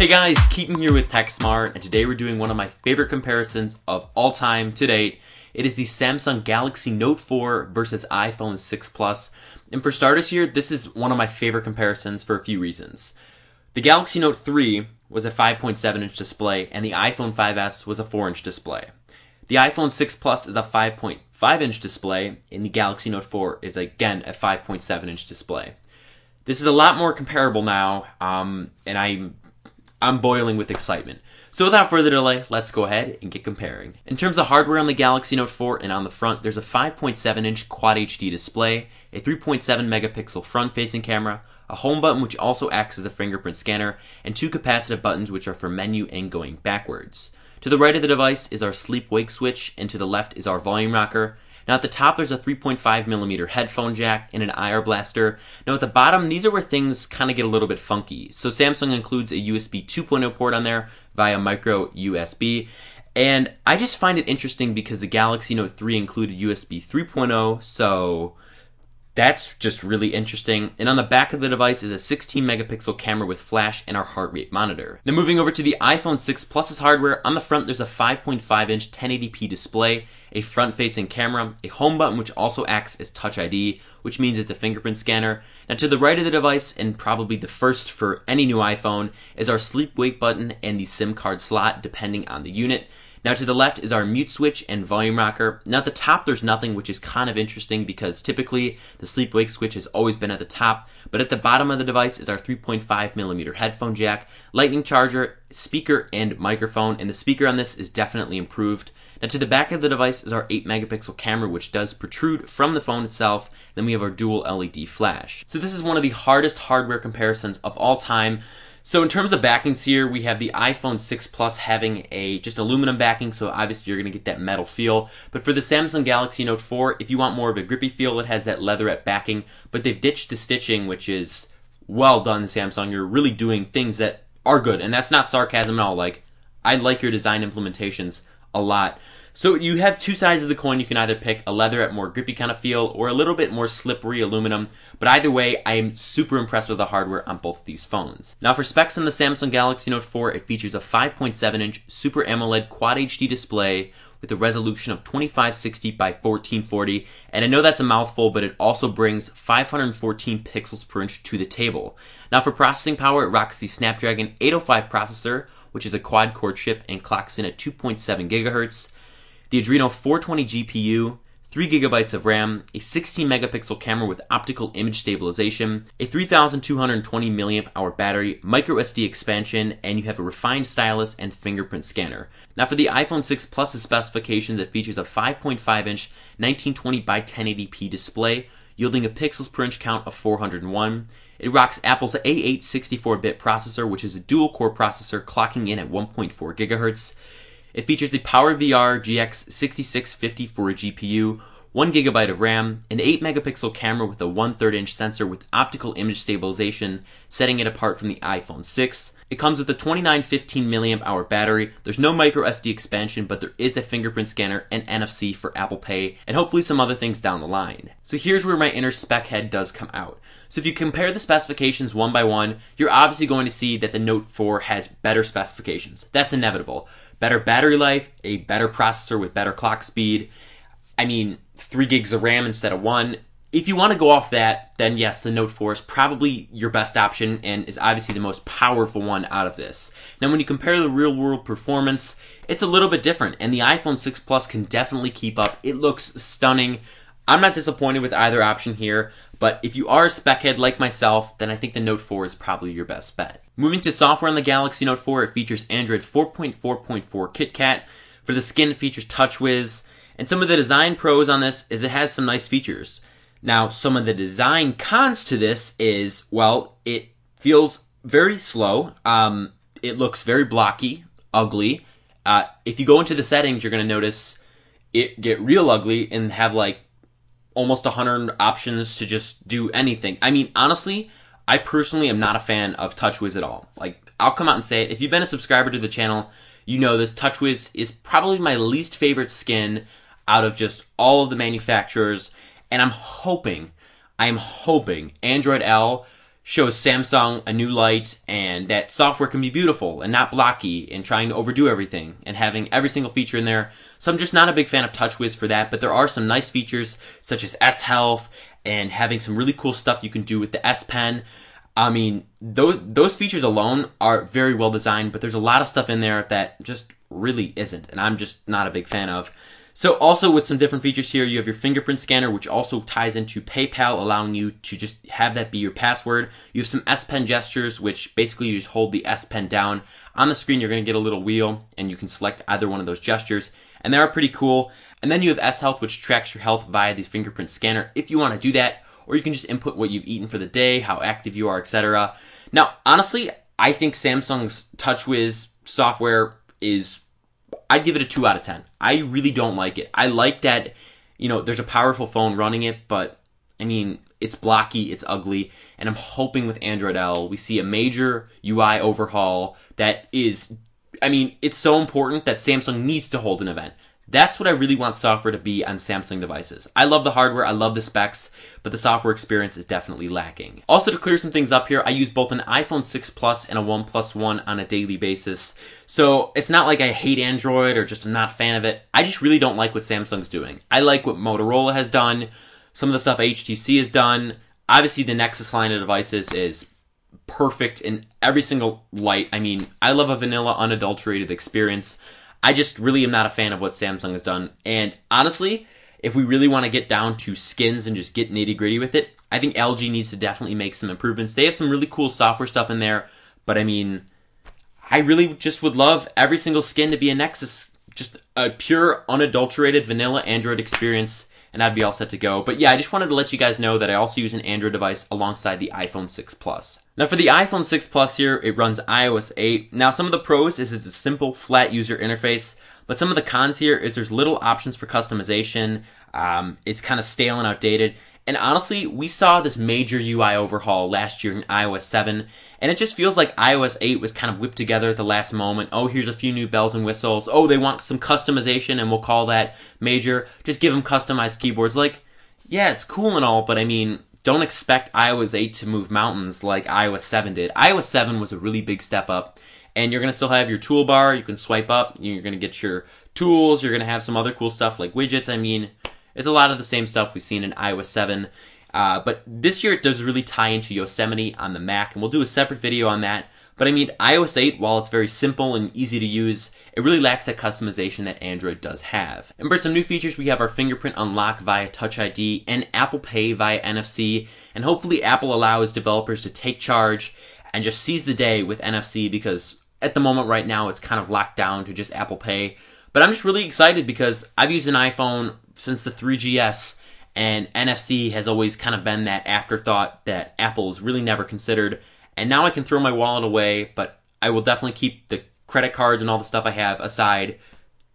Hey guys, Keaton here with TechSmart, and today we're doing one of my favorite comparisons of all time to date. It is the Samsung Galaxy Note 4 versus iPhone 6 Plus. And for starters here, this is one of my favorite comparisons for a few reasons. The Galaxy Note 3 was a 5.7-inch display, and the iPhone 5S was a 4-inch display. The iPhone 6 Plus is a 5.5-inch display, and the Galaxy Note 4 is again a 5.7-inch display. This is a lot more comparable now, and I'm boiling with excitement. So without further delay, let's go ahead and get comparing. In terms of hardware on the Galaxy Note 4 and on the front, there's a 5.7-inch Quad HD display, a 3.7 megapixel front-facing camera, a home button which also acts as a fingerprint scanner, and two capacitive buttons which are for menu and going backwards. To the right of the device is our sleep-wake switch, and to the left is our volume rocker. Now at the top there's a 3.5mm headphone jack and an IR blaster. Now at the bottom, these are where things kind of get a little bit funky. So Samsung includes a USB 2.0 port on there via micro USB. And I just find it interesting because the Galaxy Note 3 included USB 3.0, so that's just really interesting. And on the back of the device is a 16 megapixel camera with flash and our heart rate monitor. Now moving over to the iPhone 6 Plus's hardware, on the front there's a 5.5-inch 1080p display, a front-facing camera, a home button which also acts as Touch ID, which means it's a fingerprint scanner. Now to the right of the device, and probably the first for any new iPhone, is our sleep-wake button and the SIM card slot depending on the unit. Now to the left is our mute switch and volume rocker. Now at the top there's nothing, which is kind of interesting because typically the sleep-wake switch has always been at the top, but at the bottom of the device is our 3.5mm headphone jack, lightning charger, speaker, and microphone, and the speaker on this is definitely improved. Now to the back of the device is our 8 megapixel camera, which does protrude from the phone itself. Then we have our dual LED flash. So this is one of the hardest hardware comparisons of all time. So in terms of backings here, we have the iPhone 6 Plus having a just aluminum backing, so obviously you're going to get that metal feel. But for the Samsung Galaxy Note 4, if you want more of a grippy feel, it has that leatherette backing. But they've ditched the stitching, which is well done, Samsung. You're really doing things that are good, and that's not sarcasm at all. Like, I like your design implementations a lot. So you have two sides of the coin. You can either pick a leatherette, more grippy kind of feel, or a little bit more slippery aluminum. But either way, I am super impressed with the hardware on both of these phones. Now for specs on the Samsung Galaxy Note 4, it features a 5.7-inch Super AMOLED Quad HD display with a resolution of 2560 by 1440. And I know that's a mouthful, but it also brings 514 pixels per inch to the table. Now for processing power, it rocks the Snapdragon 805 processor, which is a quad-core chip and clocks in at 2.7 gigahertz. The Adreno 420 GPU, 3 gigabytes of RAM, a 16 megapixel camera with optical image stabilization, a 3220 milliamp hour battery, micro SD expansion, and you have a refined stylus and fingerprint scanner. Now for the iPhone 6 Plus's specifications, it features a 5.5-inch 1920 by 1080p display, yielding a pixels per inch count of 401. It rocks Apple's A8 64-bit processor, which is a dual-core processor clocking in at 1.4 gigahertz. It features the PowerVR GX 6650 for a GPU, 1 gigabyte of RAM, an 8 megapixel camera with a 1/3 inch sensor with optical image stabilization, setting it apart from the iPhone 6. It comes with a 2915 milliamp hour battery. There's no micro SD expansion, but there is a fingerprint scanner and NFC for Apple Pay, and hopefully some other things down the line. So here's where my inner spec head does come out. So if you compare the specifications one by one, you're obviously going to see that the Note 4 has better specifications. That's inevitable. Better battery life, a better processor with better clock speed. I mean, 3 gigs of RAM instead of 1. If you want to go off that, then yes, the Note 4 is probably your best option and is obviously the most powerful one out of this. Now when you compare the real world performance, it's a little bit different, and the iPhone 6 Plus can definitely keep up. It looks stunning. I'm not disappointed with either option here, but if you are a spec head like myself, then I think the Note 4 is probably your best bet. Moving to software on the Galaxy Note 4, it features Android 4.4.4 KitKat. For the skin, it features TouchWiz. And some of the design pros on this is it has some nice features. Now, some of the design cons to this is, well, it feels very slow. It looks very blocky, ugly. If you go into the settings, you're going to notice it get real ugly and have like almost 100 options to just do anything. I mean, honestly, I personally am not a fan of TouchWiz at all. Like, I'll come out and say it. If you've been a subscriber to the channel, you know this. TouchWiz is probably my least favorite skin out of just all of the manufacturers. And I'm hoping Android L shows Samsung a new light and that software can be beautiful and not blocky and trying to overdo everything and having every single feature in there. So I'm just not a big fan of TouchWiz for that, but there are some nice features such as S Health and having some really cool stuff you can do with the S Pen. I mean, those features alone are very well designed, but there's a lot of stuff in there that just really isn't, and I'm just not a big fan of. So also with some different features here, you have your fingerprint scanner, which also ties into PayPal, allowing you to just have that be your password. You have some S Pen gestures, which basically you just hold the S Pen down. On the screen, you're going to get a little wheel, and you can select either one of those gestures, and they are pretty cool. And then you have S Health, which tracks your health via the fingerprint scanner if you want to do that, or you can just input what you've eaten for the day, how active you are, etc. Now, honestly, I think Samsung's TouchWiz software is, I'd give it a 2 out of 10. I really don't like it. I like that, you know, there's a powerful phone running it, but I mean, it's blocky, it's ugly, and I'm hoping with Android L we see a major UI overhaul that is, I mean, it's so important that Samsung needs to hold an event. That's what I really want software to be on Samsung devices. I love the hardware, I love the specs, but the software experience is definitely lacking. Also, to clear some things up here, I use both an iPhone 6 Plus and a OnePlus One on a daily basis. So it's not like I hate Android or just I'm not a fan of it. I just really don't like what Samsung's doing. I like what Motorola has done, some of the stuff HTC has done. Obviously, the Nexus line of devices is perfect in every single light. I mean, I love a vanilla, unadulterated experience. I just really am not a fan of what Samsung has done. And honestly, if we really want to get down to skins and just get nitty gritty with it, I think LG needs to definitely make some improvements. They have some really cool software stuff in there, but I mean, I really just would love every single skin to be a Nexus, just a pure, unadulterated, vanilla Android experience, and I'd be all set to go. But yeah, I just wanted to let you guys know that I also use an Android device alongside the iPhone 6 Plus. Now for the iPhone 6 Plus here, it runs iOS 8. Now some of the pros is it's a simple, flat user interface, but some of the cons here is there's little options for customization. It's kind of stale and outdated. And honestly, we saw this major UI overhaul last year in iOS 7, and it just feels like iOS 8 was kind of whipped together at the last moment. Oh, here's a few new bells and whistles. Oh, they want some customization, and we'll call that major. Just give them customized keyboards. Like, yeah, it's cool and all, but I mean, don't expect iOS 8 to move mountains like iOS 7 did. iOS 7 was a really big step up, and you're going to still have your toolbar. You can swipe up. You're going to get your tools. You're going to have some other cool stuff like widgets. I mean, it's a lot of the same stuff we've seen in iOS 7. But this year it does really tie into Yosemite on the Mac, and we'll do a separate video on that. But I mean, iOS 8, while it's very simple and easy to use, it really lacks that customization that Android does have. And for some new features, we have our fingerprint unlock via Touch ID and Apple Pay via NFC. And hopefully Apple allows developers to take charge and just seize the day with NFC, because at the moment right now it's kind of locked down to just Apple Pay. But I'm just really excited because I've used an iPhone since the 3GS, and NFC has always kind of been that afterthought that Apple's really never considered. And now I can throw my wallet away, but I will definitely keep the credit cards and all the stuff I have aside,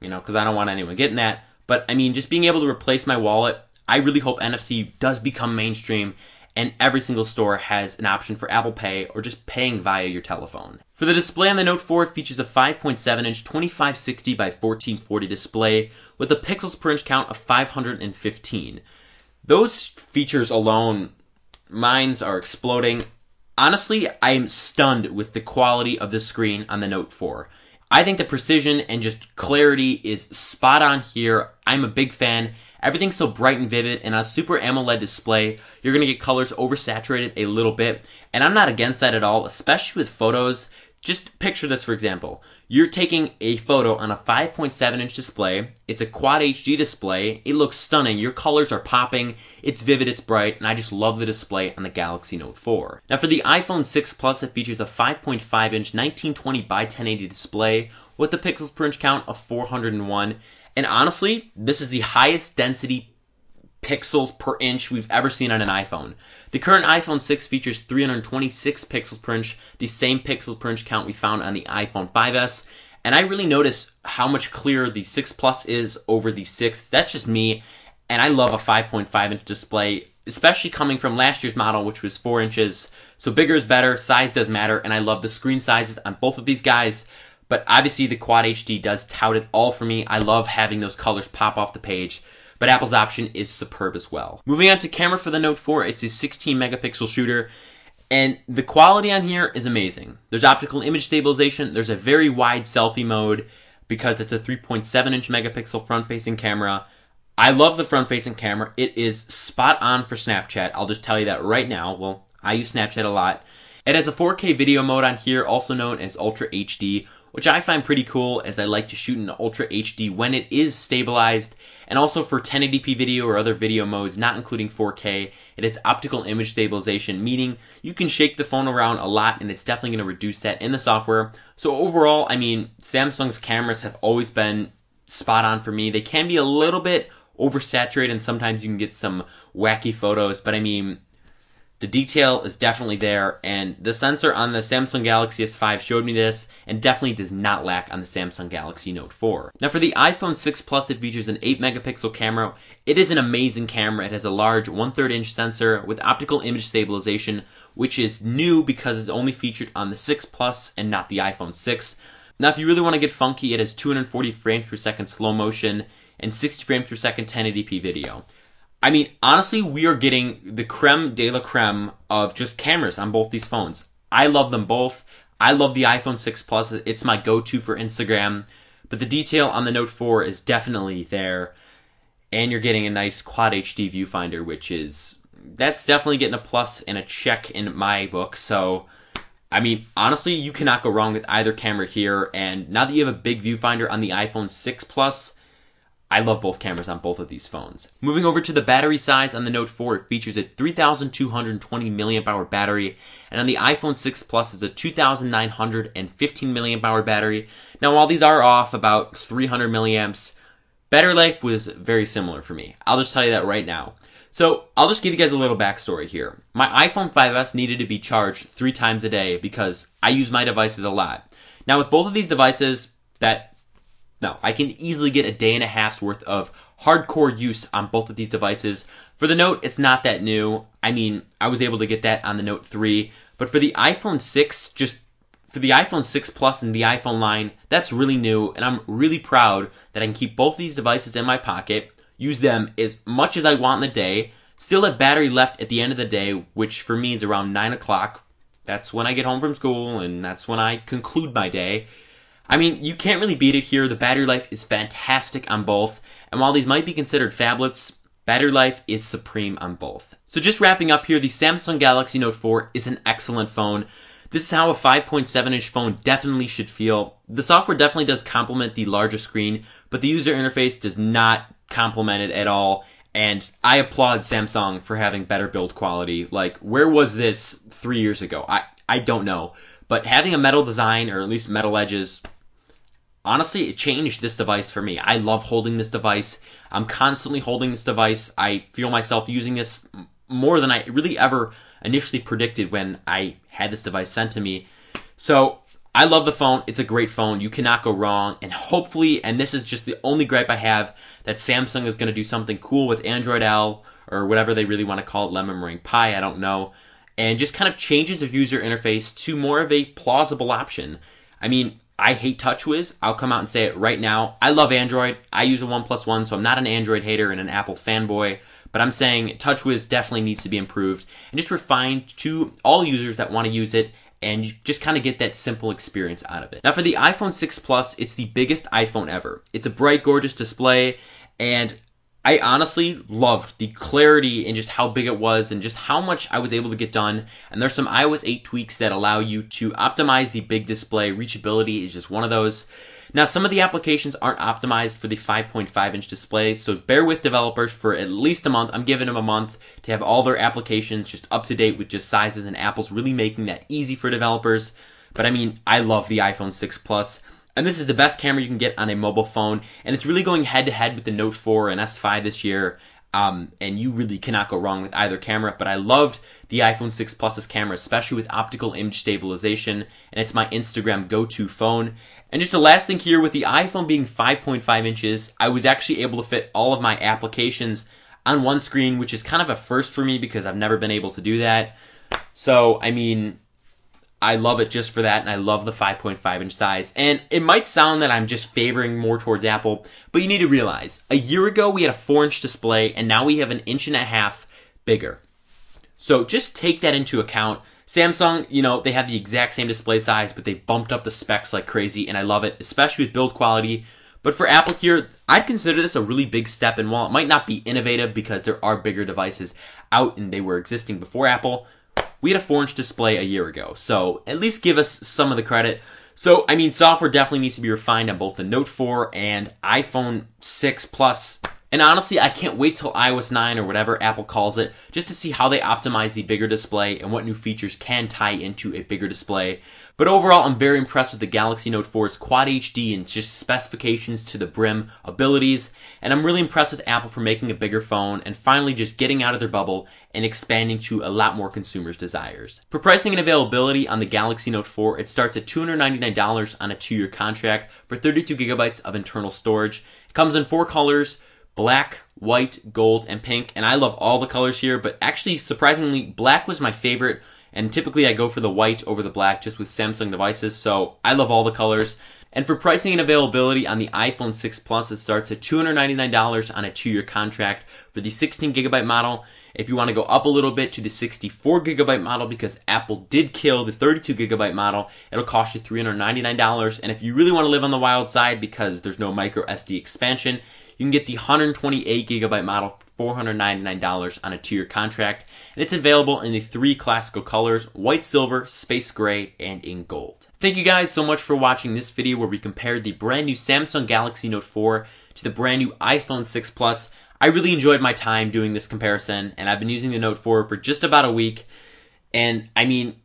you know, because I don't want anyone getting that. But I mean, just being able to replace my wallet, I really hope NFC does become mainstream and every single store has an option for Apple Pay or just paying via your telephone. For the display on the Note 4, it features a 5.7-inch 2560 by 1440 display with a pixels per inch count of 515. Those features alone, mines are exploding. Honestly, I am stunned with the quality of the screen on the Note 4. I think the precision and just clarity is spot on here. I'm a big fan. Everything's so bright and vivid, and on a Super AMOLED display, you're going to get colors oversaturated a little bit, and I'm not against that at all, especially with photos. Just picture this, for example. You're taking a photo on a 5.7-inch display. It's a Quad HD display. It looks stunning. Your colors are popping. It's vivid, it's bright, and I just love the display on the Galaxy Note 4. Now for the iPhone 6 Plus, it features a 5.5-inch 1920 by 1080 display with a pixels per inch count of 401. And honestly, this is the highest density pixels per inch we've ever seen on an iPhone. The current iPhone 6 features 326 pixels per inch, the same pixels per inch count we found on the iPhone 5S. And I really notice how much clearer the 6 Plus is over the 6. That's just me. And I love a 5.5-inch display, especially coming from last year's model, which was 4 inches. So bigger is better, size does matter, and I love the screen sizes on both of these guys. But obviously the Quad HD does tout it all for me. I love having those colors pop off the page. But Apple's option is superb as well. Moving on to camera for the Note 4, it's a 16 megapixel shooter. And the quality on here is amazing. There's optical image stabilization. There's a very wide selfie mode because it's a 3.7-inch megapixel front-facing camera. I love the front-facing camera. It is spot on for Snapchat. I'll just tell you that right now. Well, I use Snapchat a lot. It has a 4K video mode on here, also known as Ultra HD, which I find pretty cool as I like to shoot in Ultra HD when it is stabilized. And also for 1080p video or other video modes, not including 4K, it has optical image stabilization, meaning you can shake the phone around a lot and it's definitely going to reduce that in the software. So overall, I mean, Samsung's cameras have always been spot on for me. They can be a little bit oversaturated and sometimes you can get some wacky photos, but I mean, the detail is definitely there, and the sensor on the Samsung Galaxy S5 showed me this, and definitely does not lack on the Samsung Galaxy Note 4. Now for the iPhone 6 Plus, it features an 8 megapixel camera. It is an amazing camera. It has a large 1/3 inch sensor with optical image stabilization, which is new because it's only featured on the 6 Plus and not the iPhone 6. Now if you really want to get funky, it has 240 frames per second slow motion and 60 frames per second 1080p video. I mean, honestly, we are getting the creme de la creme of just cameras on both these phones. I love them both. I love the iPhone 6 Plus. It's my go-to for Instagram. But the detail on the Note 4 is definitely there. And you're getting a nice Quad HD viewfinder, that's definitely getting a plus and a check in my book. So, I mean, honestly, you cannot go wrong with either camera here. And now that you have a big viewfinder on the iPhone 6 Plus, I love both cameras on both of these phones. Moving over to the battery size on the Note 4, it features a 3,220 milliamp hour battery, and on the iPhone 6 Plus it's a 2,915 milliamp hour battery. Now while these are off about 300 milliamps, battery life was very similar for me. I'll just tell you that right now. So I'll just give you guys a little backstory here. My iPhone 5S needed to be charged 3 times a day because I use my devices a lot. Now with both of these devices, I can easily get a day and a half's worth of hardcore use on both of these devices. For the Note, it's not that new. I mean, I was able to get that on the Note 3. But for the iPhone 6, for the iPhone 6 Plus and the iPhone line, that's really new. And I'm really proud that I can keep both these devices in my pocket, use them as much as I want in the day, still have battery left at the end of the day, which for me is around 9 o'clock. That's when I get home from school, and that's when I conclude my day. I mean, you can't really beat it here. The battery life is fantastic on both. And while these might be considered phablets, battery life is supreme on both. So just wrapping up here, the Samsung Galaxy Note 4 is an excellent phone. This is how a 5.7-inch phone definitely should feel. The software definitely does complement the larger screen, but the user interface does not complement it at all. And I applaud Samsung for having better build quality. Like, where was this 3 years ago? I don't know. But having a metal design, or at least metal edges, honestly, it changed this device for me. I love holding this device. I'm constantly holding this device. I feel myself using this more than I really ever initially predicted when I had this device sent to me. So I love the phone. It's a great phone. You cannot go wrong. And hopefully, and this is just the only gripe I have, that Samsung is going to do something cool with Android L, or whatever they really want to call it, Lemon Meringue Pie, I don't know, and just kind of changes the user interface to more of a plausible option. I mean, I hate TouchWiz. I'll come out and say it right now. I love Android. I use a OnePlus One, so I'm not an Android hater and an Apple fanboy. But I'm saying TouchWiz definitely needs to be improved and just refined to all users that want to use it and just kind of get that simple experience out of it. Now for the iPhone 6 Plus, it's the biggest iPhone ever. It's a bright, gorgeous display, and I honestly loved the clarity and just how big it was and just how much I was able to get done. And there's some iOS 8 tweaks that allow you to optimize the big display. Reachability is just one of those. Now, some of the applications aren't optimized for the 5.5-inch display, so bear with developers for at least a month. I'm giving them a month to have all their applications just up to date with just sizes, and Apple's really making that easy for developers. But I mean, I love the iPhone 6 Plus. And this is the best camera you can get on a mobile phone. And it's really going head-to-head with the Note 4 and S5 this year. And you really cannot go wrong with either camera. But I loved the iPhone 6 Plus's camera, especially with optical image stabilization. And it's my Instagram go-to phone. And just the last thing here, with the iPhone being 5.5 inches, I was actually able to fit all of my applications on one screen, which is kind of a first for me because I've never been able to do that. So, I mean, I love it just for that, and I love the 5.5-inch size. And it might sound that I'm just favoring more towards Apple, but you need to realize, a year ago we had a 4-inch display, and now we have an 1.5 inches bigger. So just take that into account. Samsung, you know, they have the exact same display size, but they bumped up the specs like crazy, and I love it, especially with build quality. But for Apple here, I'd consider this a really big step, and while it might not be innovative because there are bigger devices out and they were existing before Apple, we had a 4-inch display a year ago, so at least give us some of the credit. So, I mean, software definitely needs to be refined on both the Note 4 and iPhone 6 Plus. And honestly, I can't wait till iOS 9 or whatever Apple calls it, just to see how they optimize the bigger display and what new features can tie into a bigger display. But overall, I'm very impressed with the Galaxy Note 4's Quad HD and just specifications to the brim abilities. And I'm really impressed with Apple for making a bigger phone and finally just getting out of their bubble and expanding to a lot more consumers' desires. For pricing and availability on the Galaxy Note 4, it starts at $299 on a 2-year contract for 32 gigabytes of internal storage. It comes in 4 colors: black, white, gold, and pink. And I love all the colors here, but actually, surprisingly, black was my favorite. And typically I go for the white over the black just with Samsung devices, so I love all the colors. And for pricing and availability on the iPhone 6 Plus, it starts at $299 on a 2-year contract for the 16 gigabyte model. If you want to go up a little bit to the 64 gigabyte model, because Apple did kill the 32 gigabyte model, it'll cost you $399. And if you really want to live on the wild side because there's no micro SD expansion, you can get the 128 gigabyte model for $499 on a 2-year contract, and it's available in the 3 classical colors: white, silver, space gray, and in gold. Thank you guys so much for watching this video where we compared the brand new Samsung Galaxy Note 4 to the brand new iPhone 6 Plus. I really enjoyed my time doing this comparison, and I've been using the Note 4 for just about a week, and I mean,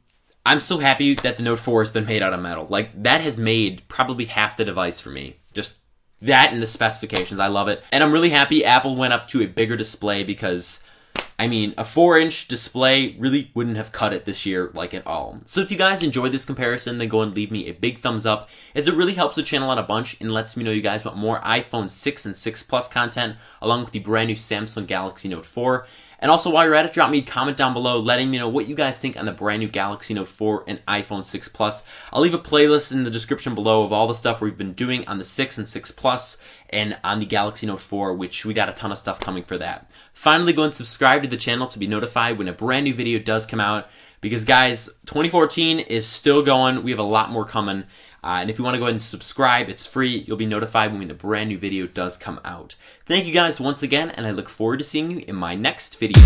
I'm so happy that the Note 4 has been made out of metal. Like, that has made probably half the device for me. Just that and the specifications, I love it. And I'm really happy Apple went up to a bigger display because, I mean, a 4-inch display really wouldn't have cut it this year, like, at all. So if you guys enjoyed this comparison, then go and leave me a big thumbs up, as it really helps the channel out a bunch and lets me know you guys want more iPhone 6 and 6 Plus content, along with the brand new Samsung Galaxy Note 4. And also, while you're at it, drop me a comment down below letting me know what you guys think on the brand new Galaxy Note 4 and iPhone 6 Plus. I'll leave a playlist in the description below of all the stuff we've been doing on the 6 and 6 Plus and on the Galaxy Note 4, which we got a ton of stuff coming for that. Finally, go and subscribe to the channel to be notified when a brand new video does come out, because guys, 2014 is still going. We have a lot more coming. And if you want to go ahead and subscribe, it's free. You'll be notified when a brand new video does come out. Thank you guys once again, and I look forward to seeing you in my next video.